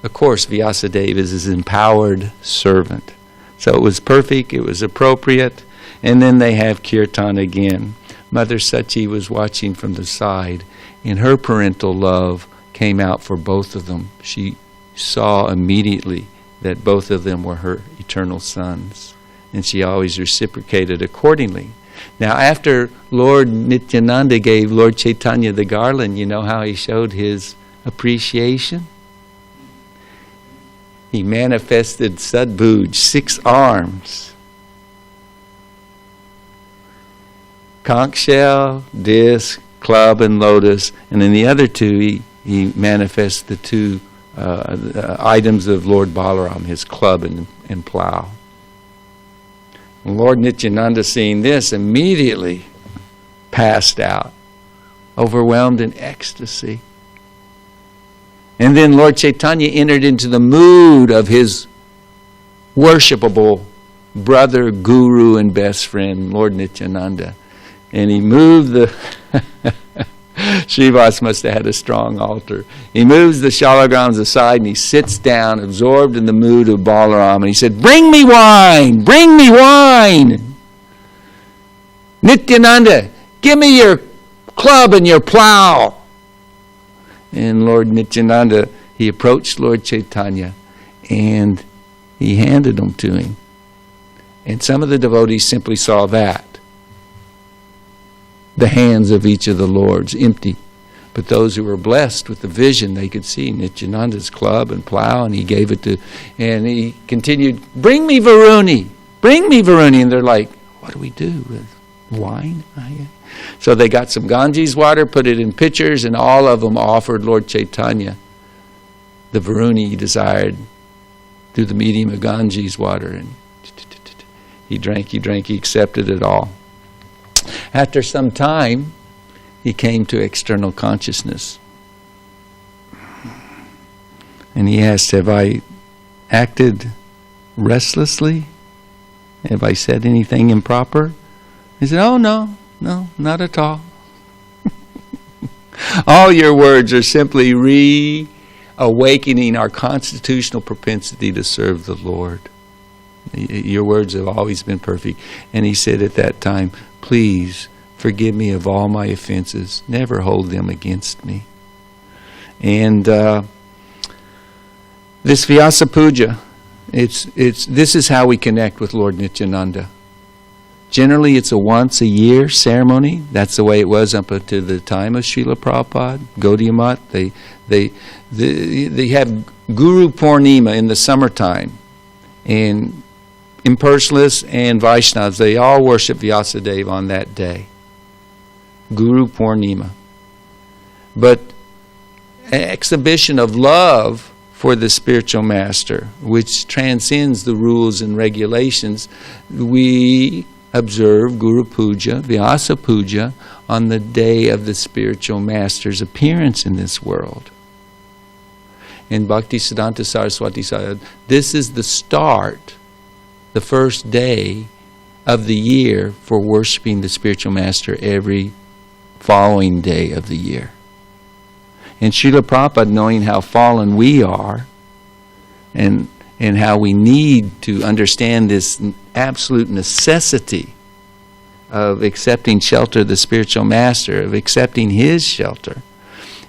Of course, Vyasadeva is his empowered servant. So it was perfect, it was appropriate, and then they have Kirtan again. Mother Sachi was watching from the side, and her parental love came out for both of them. She saw immediately that both of them were her eternal sons, and she always reciprocated accordingly. Now, after Lord Nityananda gave Lord Chaitanya the garland, you know how he showed his appreciation? He manifested Sadbhuj, 6 arms. Conch shell, disc, club, and lotus. And in the other 2, he manifests the 2 items of Lord Balaram, his club and plow. And Lord Nityananda, seeing this, immediately passed out, overwhelmed in ecstasy. And then Lord Chaitanya entered into the mood of his worshipable brother, guru, and best friend, Lord Nityananda. And he moved the... Srivas must have had a strong altar. He moves the shalagrams aside and he sits down, absorbed in the mood of Balaram. And he said, bring me wine! Bring me wine! Nityananda, give me your club and your plow. And Lord Nityananda, he approached Lord Chaitanya and he handed them to him. And some of the devotees simply saw that. The hands of each of the lords empty. But those who were blessed with the vision, they could see Nityananda's club and plow, and he gave it to, and he continued, bring me Varuni, bring me Varuni. And they're like, what do we do with wine? So they got some Ganges water, put it in pitchers, and all of them offered Lord Chaitanya the Varuni he desired through the medium of Ganges water. And he drank, he accepted it all. After some time, he came to external consciousness. And he asked, have I acted restlessly? Have I said anything improper? He said, oh, no, not at all. All your words are simply reawakening our constitutional propensity to serve the Lord. Your words have always been perfect. And he said at that time, please Forgive me of all my offenses. Never hold them against me. And this Vyasa Puja, this is how we connect with Lord Nityananda. Generally, it's a once-a-year ceremony. That's the way it was up until the time of Srila Prabhupada, Gaudiya Math. They have Guru Purnima in the summertime. And impersonalists and Vaishnavas, they all worship Vyasadeva on that day. Guru Purnima. But an exhibition of love for the spiritual master, which transcends the rules and regulations, we observe Guru Puja, Vyasa Puja, on the day of the spiritual master's appearance in this world. In Bhaktisiddhanta Saraswati Sayadaw, this is the start, the first day of the year for worshiping the spiritual master every following day of the year. And Srila Prabhupada, knowing how fallen we are and how we need to understand this absolute necessity of accepting shelter of the spiritual master, of accepting his shelter,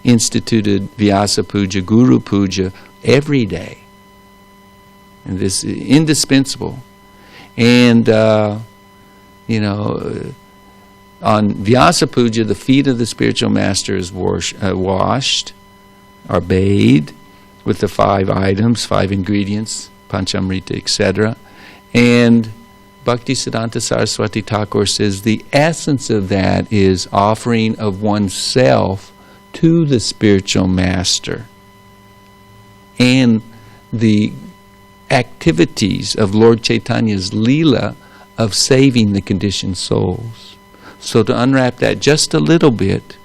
instituted Vyasa Puja, Guru Puja every day. And this is indispensable. And, on Vyasa Puja, the feet of the spiritual master is washed or bathed with the 5 items, 5 ingredients, Panchamrita, etc. And Bhaktisiddhanta Saraswati Thakur says the essence of that is offering of oneself to the spiritual master and the activities of Lord Chaitanya's Leela of saving the conditioned souls. So to unwrap that just a little bit,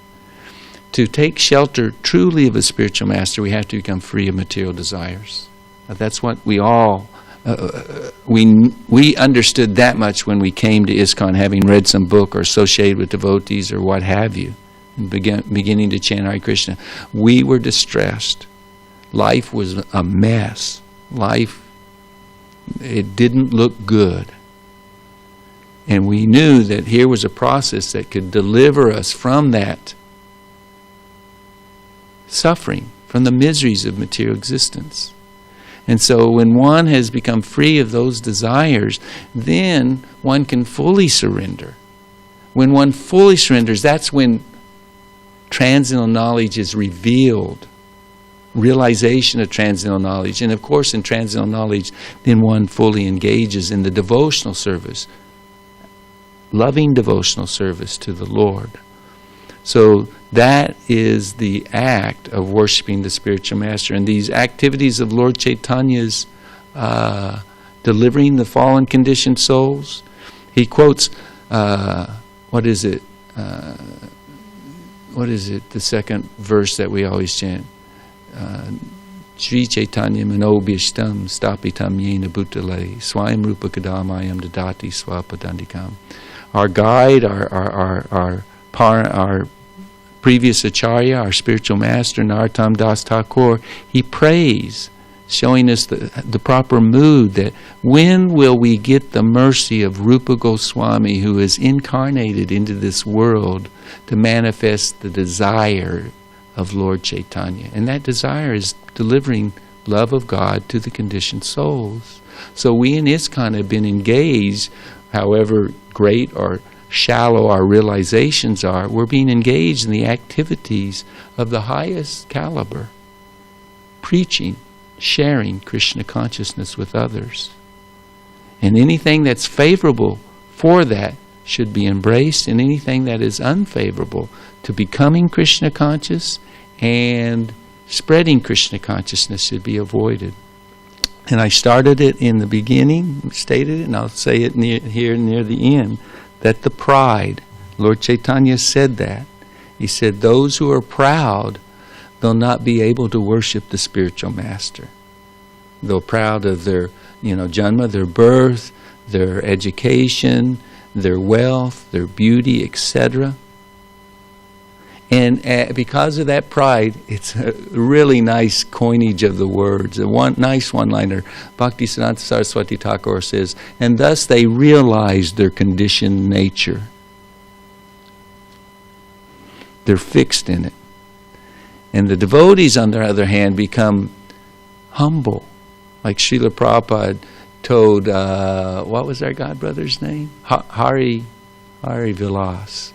to take shelter truly of a spiritual master, we have to become free of material desires. That's what we all, we understood that much when we came to ISKCON, having read some book or associated with devotees or what have you, and beginning to chant Hare Krishna. We were distressed. Life was a mess. Life, it didn't look good. And we knew that here was a process that could deliver us from that suffering, from the miseries of material existence. And so when one has become free of those desires, then one can fully surrender. When one fully surrenders, that's when transcendental knowledge is revealed. Realization of transcendental knowledge. And of course in transcendental knowledge, then one fully engages in the devotional service. Loving devotional service to the Lord. So that is the act of worshiping the spiritual master. And these activities of Lord Chaitanya's delivering the fallen conditioned souls, he quotes, what is it, the second verse that we always chant? Sri Chaitanya manobhishtam stapitam yena bhutale swayam rupa kadamayam dadati swapadandikam. Our guide, our previous acharya, our spiritual master, Narottam Das Thakur, he prays, showing us the proper mood that when will we get the mercy of Rupa Goswami, who is incarnated into this world to manifest the desire of Lord Chaitanya. And that desire is delivering love of God to the conditioned souls. So we in ISKCON have been engaged, however great or shallow our realizations are, we're being engaged in the activities of the highest caliber, preaching, sharing Krishna consciousness with others. And anything that's favorable for that should be embraced, and anything that is unfavorable to becoming Krishna conscious and spreading Krishna consciousness should be avoided. And I started it in the beginning, stated it, and I'll say it here near the end, that the pride, Lord Chaitanya said that. He said, those who are proud, they'll not be able to worship the spiritual master. They're proud of their, janma, their birth, their education, their wealth, their beauty, etc. And because of that pride, it's a really nice coinage of the words. Nice one-liner. Bhaktisiddhanta Saraswati Thakur says, and thus they realized their conditioned nature. They're fixed in it. And the devotees, on the other hand, become humble. Like Srila Prabhupada told, what was our God brother's name? Hari Vilas.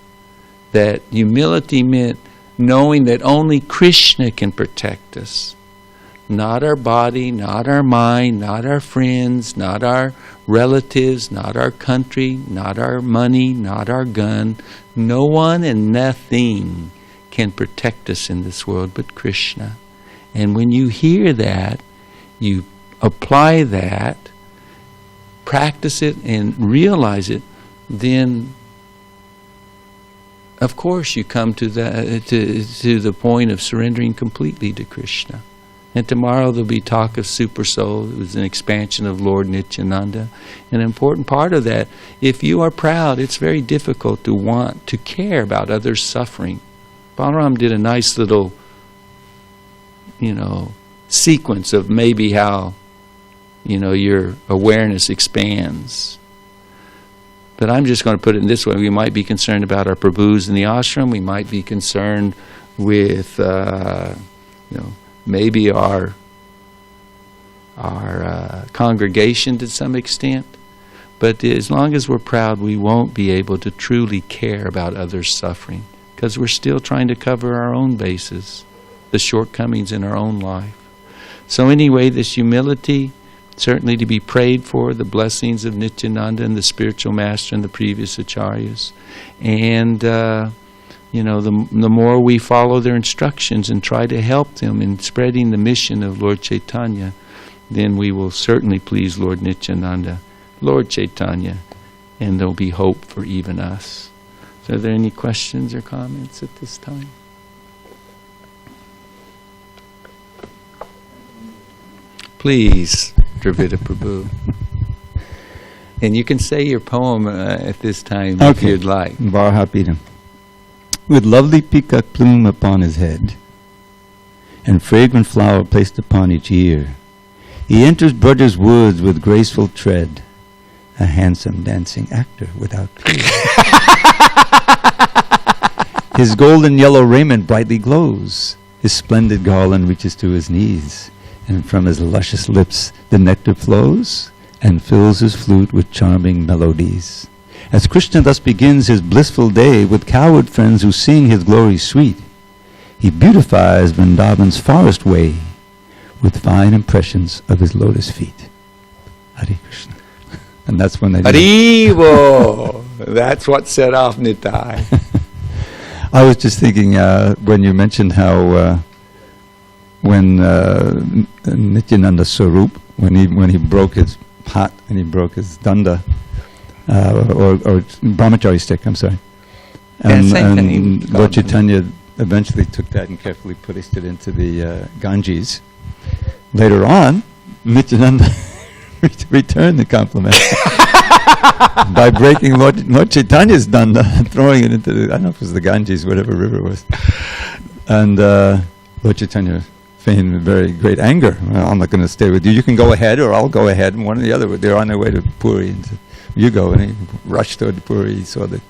That humility meant knowing that only Krishna can protect us. Not our body, not our mind, not our friends, not our relatives, not our country, not our money, not our gun. No one and nothing can protect us in this world but Krishna. And when you hear that, you apply that, practice it, and realize it, then of course you come to the point of surrendering completely to Krishna. And tomorrow there'll be talk of Super Soul. It was an expansion of Lord Nityananda. An important part of that, if you are proud, it's very difficult to want to care about others' suffering. Balaram did a nice little, sequence of maybe how, your awareness expands. But I'm just going to put it in this way. We might be concerned about our Prabhus in the ashram. We might be concerned with, maybe our congregation to some extent. But as long as we're proud, we won't be able to truly care about others' suffering, because we're still trying to cover our own bases, the shortcomings in our own life. So anyway, this humility, certainly to be prayed for, the blessings of Nityananda and the spiritual master and the previous acharyas. And, the more we follow their instructions and try to help them in spreading the mission of Lord Chaitanya, then we will certainly please Lord Nityananda, Lord Chaitanya, and there'll be hope for even us. So are there any questions or comments at this time? Please, Dravida Prabhu. And you can say your poem at this time if you'd like. Varhapidam. With lovely peacock plume upon his head, and fragrant flower placed upon each ear, he enters Braja's woods with graceful tread, a handsome dancing actor without fear. His golden yellow raiment brightly glows, his splendid garland reaches to his knees, and from his luscious lips the nectar flows, and fills his flute with charming melodies. As Krishna thus begins his blissful day with cowherd friends who sing his glory sweet, he beautifies Vrindavan's forest way with fine impressions of his lotus feet. Hare Krishna. And that's when they Haribo! That's what set off Nitai. I was just thinking when you mentioned how when Nityananda Sarupa, when he broke his hat and he broke his danda, or brahmachari stick, I'm sorry. And Lord Chaitanya eventually took that and carefully placed it into the Ganges. Later on, Nityananda returned the compliment by breaking Lord Chaitanya's danda and throwing it into the, I don't know if it was the Ganges, whatever river it was. And Lord Chaitanya feigned very great anger. Well, I'm not going to stay with you. You can go ahead or I'll go ahead. And one or the other, they're on their way to Puri. And said, you go. And he rushed toward Puri. He saw the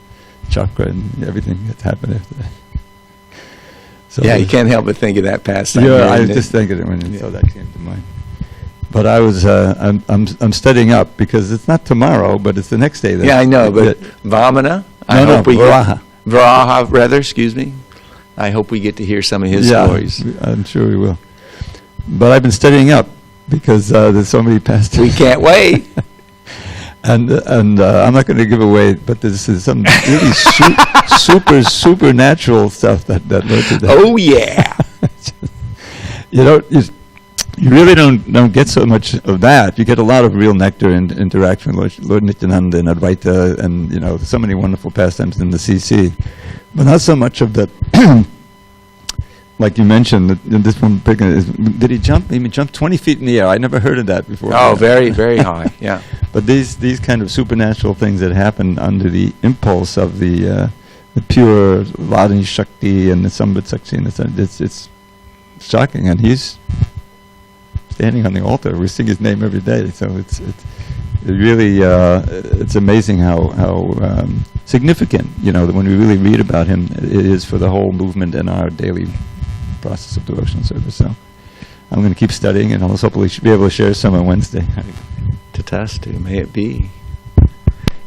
chakra and everything that happened after that. So yeah, you can't help but think of that pastime. Yeah, I was just thinking it when you saw that came to mind. But I was, I'm studying up because it's not tomorrow, but it's the next day. Yeah, I know, but Vamana, Varaha, rather, excuse me. I hope we get to hear some of his stories. I'm sure we will. But I've been studying up because there's so many pastimes. We can't wait. And I'm not going to give away, but this is some really supernatural stuff that Lord did. Oh yeah. You really don't get so much of that. You get a lot of real nectar and interaction with Lord Nityananda and Advaita, and so many wonderful pastimes in the CC, but not so much of that. Like you mentioned, this one, did he jump? He jumped 20 feet in the air. I never heard of that before. Oh, very, very high. Yeah. But these kind of supernatural things that happen under the impulse of the pure Vadani Shakti and the Sambit Shakti, and it's shocking. And he's standing on the altar. We sing his name every day, so It really, it's amazing how significant, that when we really read about him, it is for the whole movement and our daily process of devotional service. So I'm going to keep studying, and I'll hopefully be able to share some on Wednesday. Tatastu, may it be.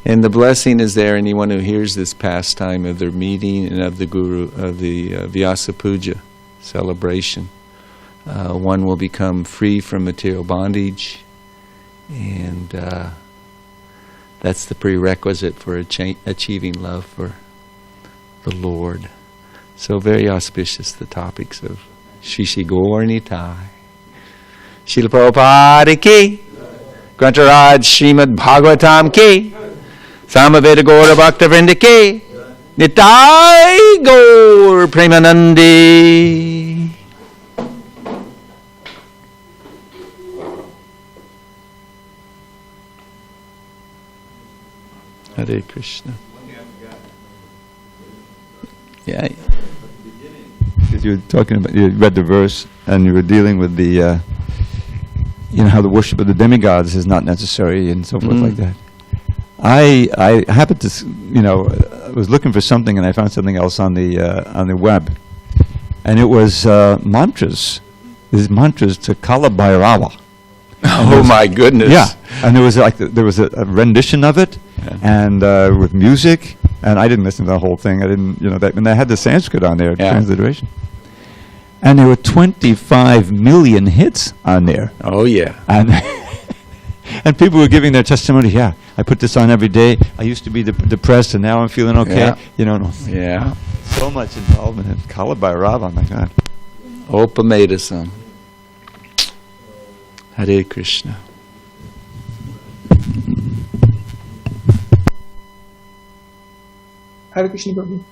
And the blessing is there, anyone who hears this pastime of their meeting and of the Guru, of the Vyasa Puja celebration. One will become free from material bondage, and that's the prerequisite for achieving love for the Lord. So very auspicious, the topics of Shishi Gaur Nitai. Srila Prabhupada ki, Grantaraj Srimad Bhagavatam ki, Samaveda Gaura Bhakta Vrinda ki, Nitai Gaur Premanandi. Hare Krishna. Yeah. Because you were talking about, you read the verse, and you were dealing with the, how the worship of the demigods is not necessary and so forth like that. I happened to, I was looking for something, and I found something else on the web, and it was mantras. These mantras to Kala Bhairava. Oh my goodness! Yeah, and there was a rendition of it, and with music. And I didn't listen to the whole thing. I didn't, and they had the Sanskrit on there, transliteration. And there were 25 million hits on there. Oh yeah. And and people were giving their testimony. Yeah, I put this on every day. I used to be depressed, and now I'm feeling okay. Yeah. Yeah. So much involvement in Kala Bhairava. My God. Opamadasam. Hare Krishna. Hare Krishna Prabhu.